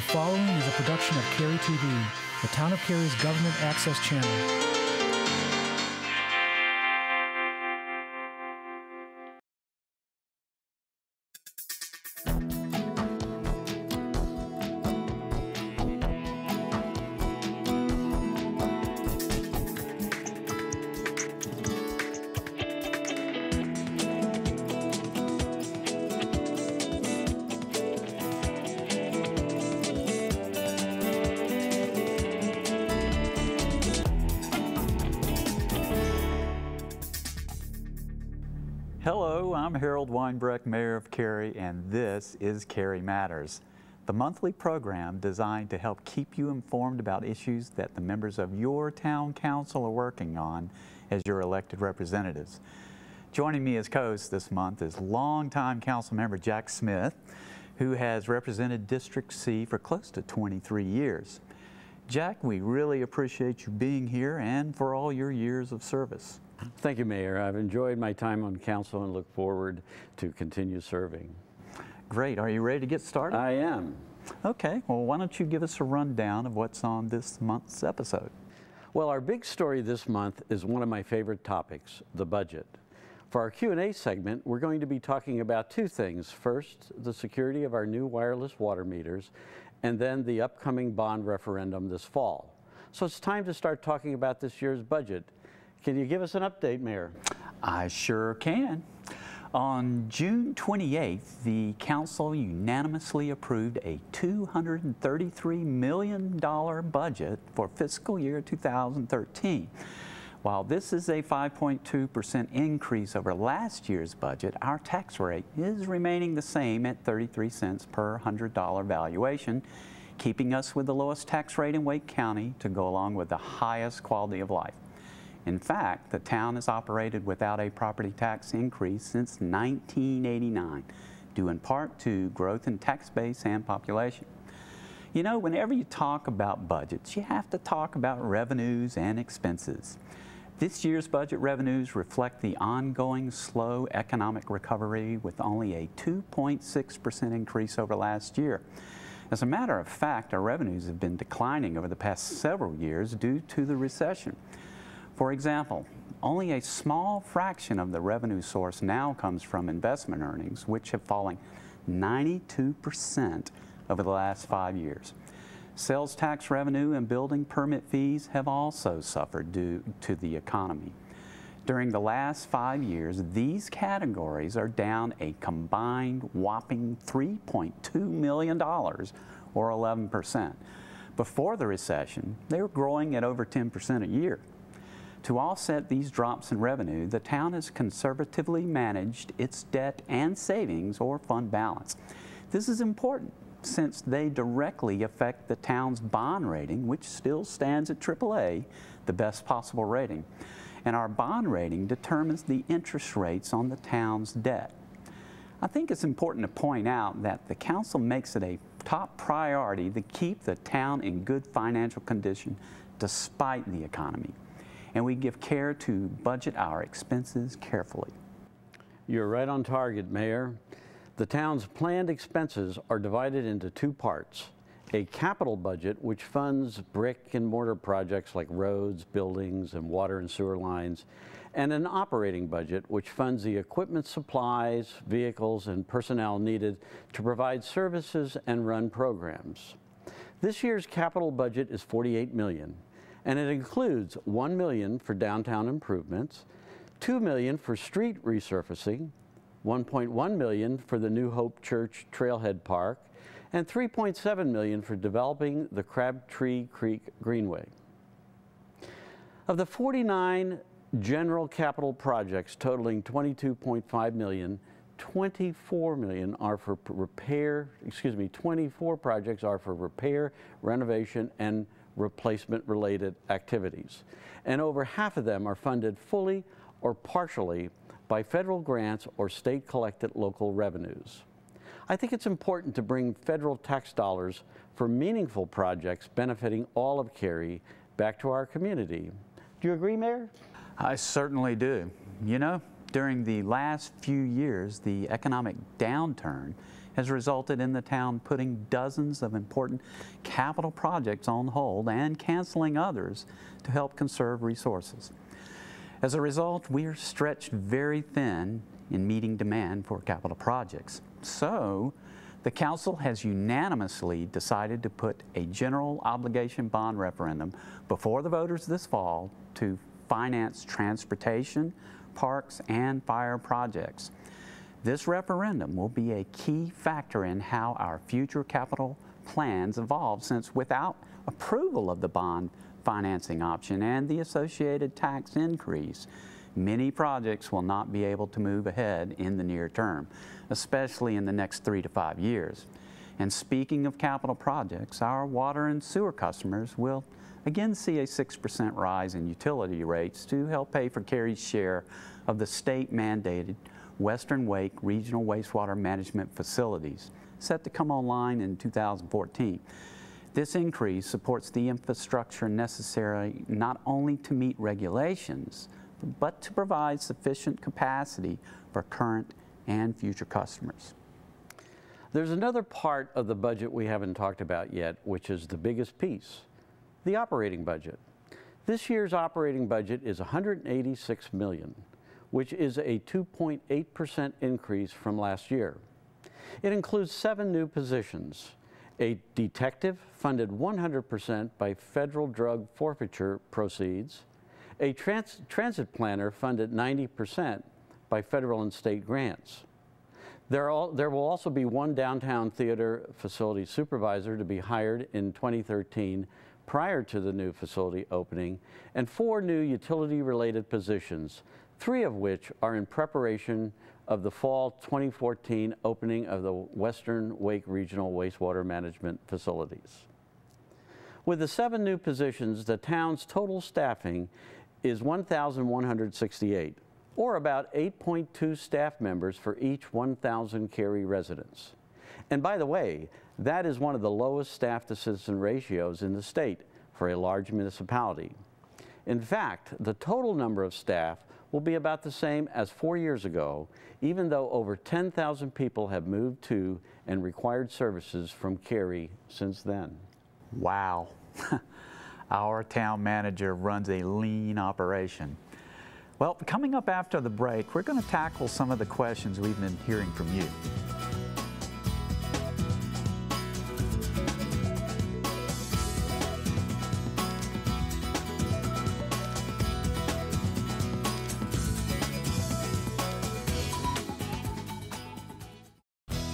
following is a production of Cary TV, the Town of Cary's government access channel. Hello, I'm Harold Weinbrecht, Mayor of Cary, and this is Cary Matters, the monthly program designed to help keep you informed about issues that the members of your town council are working on as your elected representatives. Joining me as co-host this month is longtime council member Jack Smith, who has represented District C for close to 23 years. Jack, we really appreciate you being here and for all your years of service. Thank you, Mayor. I've enjoyed my time on council and look forward to continue serving. Great. Are you ready to get started? I am. Okay. Well, why don't you give us a rundown of what's on this month's episode? Well, our big story this month is one of my favorite topics, the budget. For our Q&A segment, we're going to be talking about two things. First, the security of our new wireless water meters, and then the upcoming bond referendum this fall. So it's time to start talking about this year's budget. Can you give us an update, Mayor? I sure can. On June 28th, the Council unanimously approved a $233 million budget for fiscal year 2013. While this is a 5.2% increase over last year's budget, our tax rate is remaining the same at 33 cents per $100 valuation, keeping us with the lowest tax rate in Wake County to go along with the highest quality of life. In fact, the town has operated without a property tax increase since 1989, due in part to growth in tax base and population. You know, whenever you talk about budgets, you have to talk about revenues and expenses. This year's budget revenues reflect the ongoing slow economic recovery with only a 2.6% increase over last year. As a matter of fact, our revenues have been declining over the past several years due to the recession. For example, only a small fraction of the revenue source now comes from investment earnings, which have fallen 92% over the last 5 years. Sales tax revenue and building permit fees have also suffered due to the economy. During the last 5 years, these categories are down a combined whopping $3.2 million, or 11%. Before the recession, they were growing at over 10% a year. To offset these drops in revenue, the town has conservatively managed its debt and savings or fund balance. This is important since they directly affect the town's bond rating, which still stands at AAA, the best possible rating. And our bond rating determines the interest rates on the town's debt. I think it's important to point out that the council makes it a top priority to keep the town in good financial condition despite the economy. And we give care to budget our expenses carefully. You're right on target, Mayor. The town's planned expenses are divided into two parts: a capital budget, which funds brick and mortar projects like roads, buildings, and water and sewer lines, and an operating budget, which funds the equipment, supplies, vehicles, and personnel needed to provide services and run programs. This year's capital budget is $48 million. And it includes $1 million for downtown improvements, $2 million for street resurfacing, $1.1 million for the New Hope Church Trailhead Park, and $3.7 million for developing the Crabtree Creek Greenway. Of the 49 general capital projects totaling $22.5 million, 24 projects are for repair, renovation, and replacement-related activities. And over half of them are funded fully or partially by federal grants or state-collected local revenues. I think it's important to bring federal tax dollars for meaningful projects benefiting all of Cary back to our community. Do you agree, Mayor? I certainly do. You know, during the last few years, the economic downturn has resulted in the town putting dozens of important capital projects on hold and canceling others to help conserve resources. As a result, we are stretched very thin in meeting demand for capital projects. So, the Council has unanimously decided to put a general obligation bond referendum before the voters this fall to finance transportation, parks, and fire projects. This referendum will be a key factor in how our future capital plans evolve, since without approval of the bond financing option and the associated tax increase, many projects will not be able to move ahead in the near term, especially in the next 3 to 5 years. And speaking of capital projects, our water and sewer customers will again see a 6% rise in utility rates to help pay for Cary's share of the state-mandated Western Wake Regional Wastewater Management Facilities, set to come online in 2014. This increase supports the infrastructure necessary not only to meet regulations, but to provide sufficient capacity for current and future customers. There's another part of the budget we haven't talked about yet, which is the biggest piece, the operating budget. This year's operating budget is $186 million, which is a 2.8% increase from last year. It includes 7 new positions: a detective funded 100% by federal drug forfeiture proceeds, a transit planner funded 90% by federal and state grants. There will also be 1 downtown theater facility supervisor to be hired in 2013 prior to the new facility opening, and 4 new utility-related positions, 3 of which are in preparation of the fall 2014 opening of the Western Wake Regional Wastewater Management Facilities. With the 7 new positions, the town's total staffing is 1,168, or about 8.2 staff members for each 1,000 Cary residents. And by the way, that is one of the lowest staff-to-citizen ratios in the state for a large municipality. In fact, the total number of staff will be about the same as 4 years ago, even though over 10,000 people have moved to and required services from Cary since then. Wow. Our town manager runs a lean operation. Well, coming up after the break, we're going to tackle some of the questions we've been hearing from you.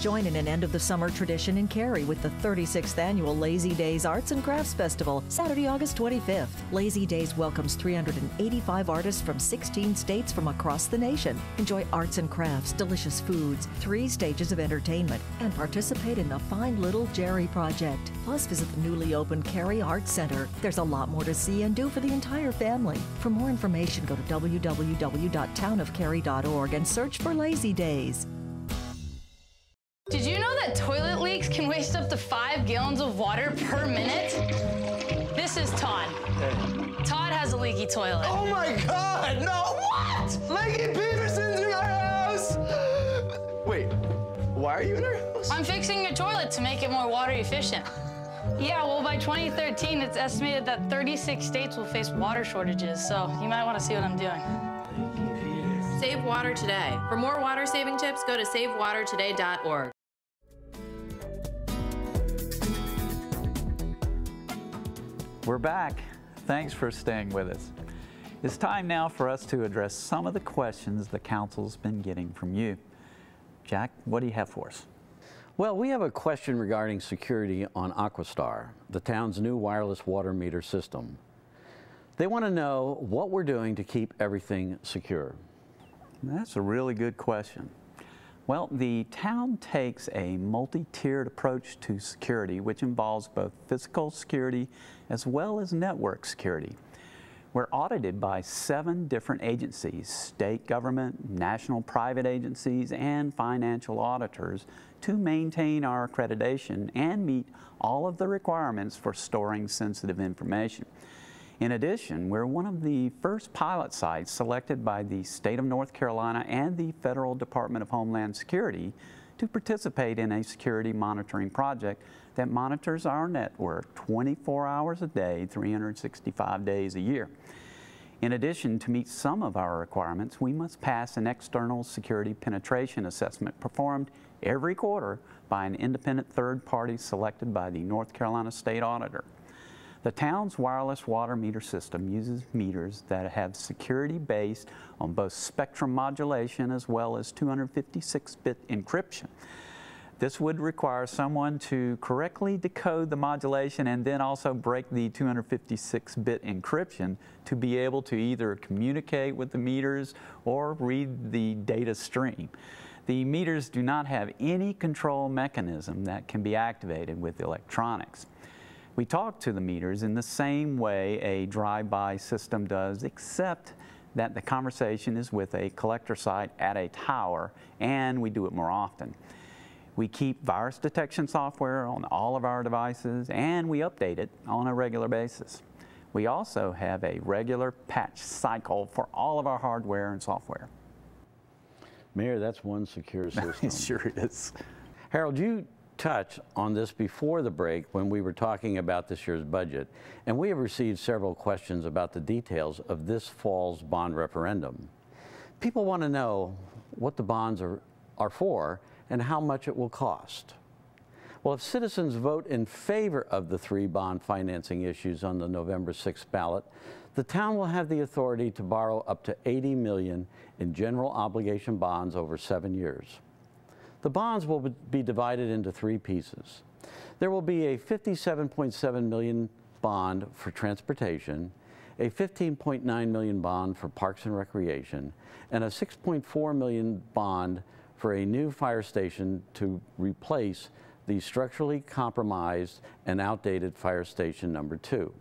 Join in an end-of-the-summer tradition in Cary with the 36th Annual Lazy Days Arts and Crafts Festival, Saturday, August 25th. Lazy Days welcomes 385 artists from 16 states from across the nation. Enjoy arts and crafts, delicious foods, 3 stages of entertainment, and participate in the Find Little Jerry project. Plus, visit the newly opened Cary Arts Center. There's a lot more to see and do for the entire family. For more information, go to www.townofcary.org and search for Lazy Days. Did you know that toilet leaks can waste up to 5 gallons of water per minute? This is Todd. Hey. Todd has a leaky toilet. Oh my God, no, what? Leggy Peterson's in our house! Wait, why are you in our house? I'm fixing your toilet to make it more water efficient. Yeah, well, by 2013, it's estimated that 36 states will face water shortages, so you might want to see what I'm doing. Save water today. For more water-saving tips, go to savewatertoday.org. We're back. Thanks for staying with us. It's time now for us to address some of the questions the Council's been getting from you. Jack, what do you have for us? Well, we have a question regarding security on Aquastar, the town's new wireless water meter system. They want to know what we're doing to keep everything secure. That's a really good question. Well, the town takes a multi-tiered approach to security, which involves both physical security as well as network security. We're audited by 7 different agencies: state government, national private agencies, and financial auditors, to maintain our accreditation and meet all of the requirements for storing sensitive information. In addition, we're one of the first pilot sites selected by the state of North Carolina and the Federal Department of Homeland Security to participate in a security monitoring project that monitors our network 24 hours a day, 365 days a year. In addition, to meet some of our requirements, we must pass an external security penetration assessment performed every quarter by an independent third party selected by the North Carolina State Auditor. The town's wireless water meter system uses meters that have security based on both spectrum modulation as well as 256-bit encryption. This would require someone to correctly decode the modulation and then also break the 256-bit encryption to be able to either communicate with the meters or read the data stream. The meters do not have any control mechanism that can be activated with electronics. We talk to the meters in the same way a drive-by system does, except that the conversation is with a collector site at a tower, and we do it more often. We keep virus detection software on all of our devices, and we update it on a regular basis. We also have a regular patch cycle for all of our hardware and software. Mayor, that's one secure system. It sure is. Harold, you touched on this before the break when we were talking about this year's budget, and we have received several questions about the details of this fall's bond referendum. People want to know what the bonds are for and how much it will cost. Well, if citizens vote in favor of the 3 bond financing issues on the November 6th ballot, the town will have the authority to borrow up to $80 million in general obligation bonds over 7 years. The bonds will be divided into 3 pieces. There will be a $57.7 million bond for transportation, a $15.9 million bond for parks and recreation, and a $6.4 million bond for a new fire station to replace the structurally compromised and outdated fire station number 2.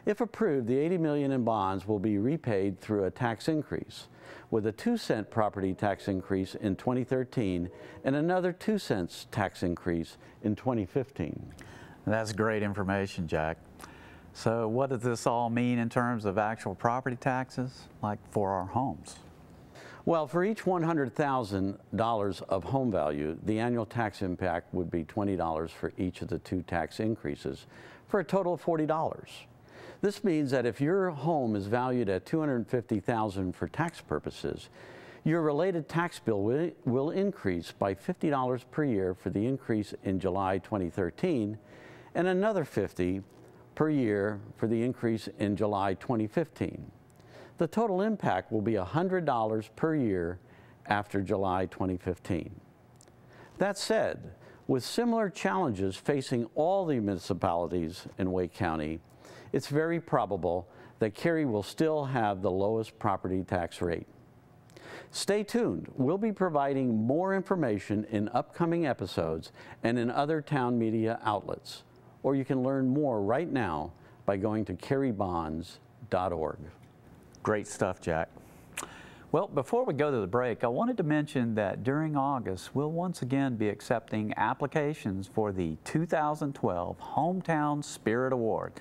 If approved, the $80 million in bonds will be repaid through a tax increase, with a 2-cent property tax increase in 2013 and another 2 cents tax increase in 2015. That's great information, Jack. So what does this all mean in terms of actual property taxes, like for our homes? Well, for each $100,000 of home value, the annual tax impact would be $20 for each of the 2 tax increases, for a total of $40. This means that if your home is valued at $250,000 for tax purposes, your related tax bill will increase by $50 per year for the increase in July 2013 and another $50 per year for the increase in July 2015. The total impact will be $100 per year after July 2015. That said, with similar challenges facing all the municipalities in Wake County, it's very probable that Cary will still have the lowest property tax rate. Stay tuned. We'll be providing more information in upcoming episodes and in other town media outlets. Or you can learn more right now by going to carybonds.org. Great stuff, Jack. Well, before we go to the break, I wanted to mention that during August, we'll once again be accepting applications for the 2012 Hometown Spirit Award.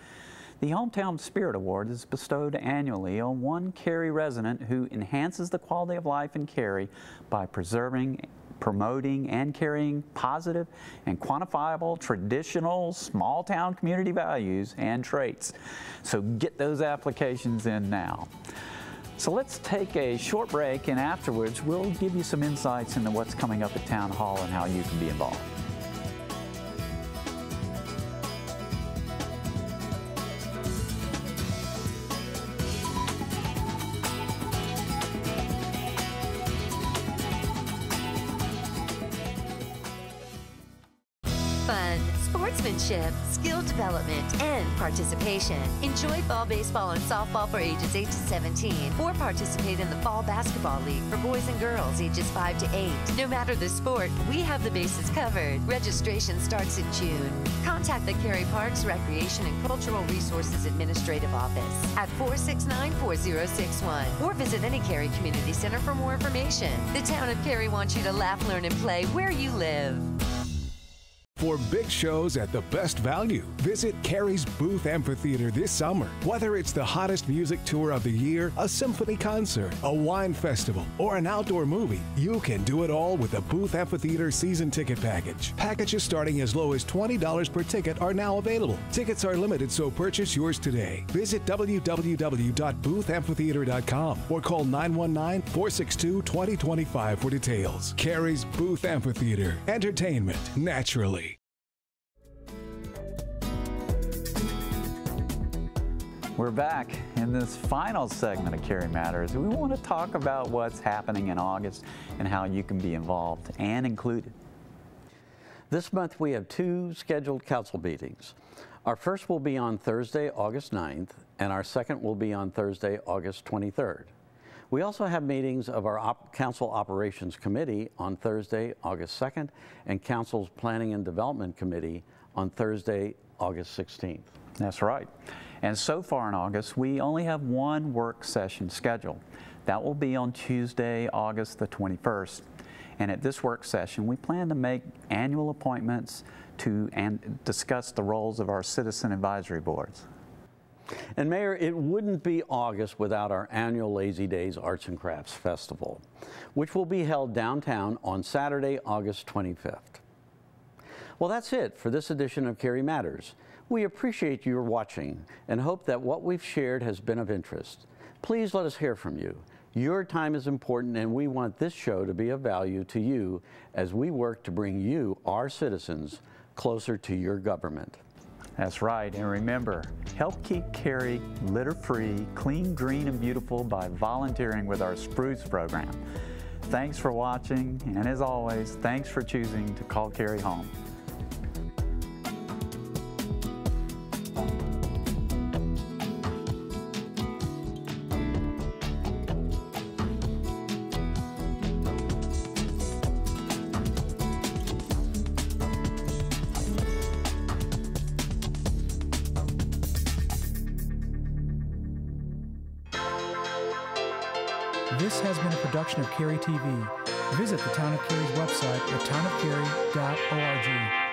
The Hometown Spirit Award is bestowed annually on one Cary resident who enhances the quality of life in Cary by preserving, promoting, and carrying positive and quantifiable traditional small town community values and traits. So get those applications in now. So let's take a short break, and afterwards we'll give you some insights into what's coming up at Town Hall and how you can be involved. Fun, sportsmanship, skill development, and participation. Enjoy fall baseball and softball for ages 8 to 17, or participate in the fall basketball league for boys and girls ages 5 to 8. No matter the sport, we have the bases covered. Registration starts in June. Contact the Cary Parks, Recreation, and Cultural Resources Administrative Office at 469-4061, or visit any Cary Community Center for more information. The Town of Cary wants you to laugh, learn, and play where you live. For big shows at the best value, visit Cary's Booth Amphitheater this summer. Whether it's the hottest music tour of the year, a symphony concert, a wine festival, or an outdoor movie, you can do it all with the Booth Amphitheater season ticket package. Packages starting as low as $20 per ticket are now available. Tickets are limited, so purchase yours today. Visit www.boothamphitheater.com or call 919-462-2025 for details. Cary's Booth Amphitheater. Entertainment naturally. We're back in this final segment of Cary Matters. We want to talk about what's happening in August and how you can be involved and included. This month we have 2 scheduled council meetings. Our first will be on Thursday, August 9th, and our second will be on Thursday, August 23rd. We also have meetings of our Council Operations Committee on Thursday, August 2nd, and Council's Planning and Development Committee on Thursday, August 16th. That's right. And so far in August, we only have one work session scheduled. That will be on Tuesday, August the 21st. And at this work session, we plan to make annual appointments and discuss the roles of our citizen advisory boards. And Mayor, it wouldn't be August without our annual Lazy Days Arts and Crafts Festival, which will be held downtown on Saturday, August 25th. Well, that's it for this edition of Cary Matters. We appreciate your watching and hope that what we've shared has been of interest. Please let us hear from you. Your time is important, and we want this show to be of value to you as we work to bring you, our citizens, closer to your government. That's right, and remember, help keep Cary litter-free, clean, green, and beautiful by volunteering with our Spruce program. Thanks for watching, and as always, thanks for choosing to call Cary home. This has been a production of Cary TV. Visit the Town of Cary's website at townofcary.org.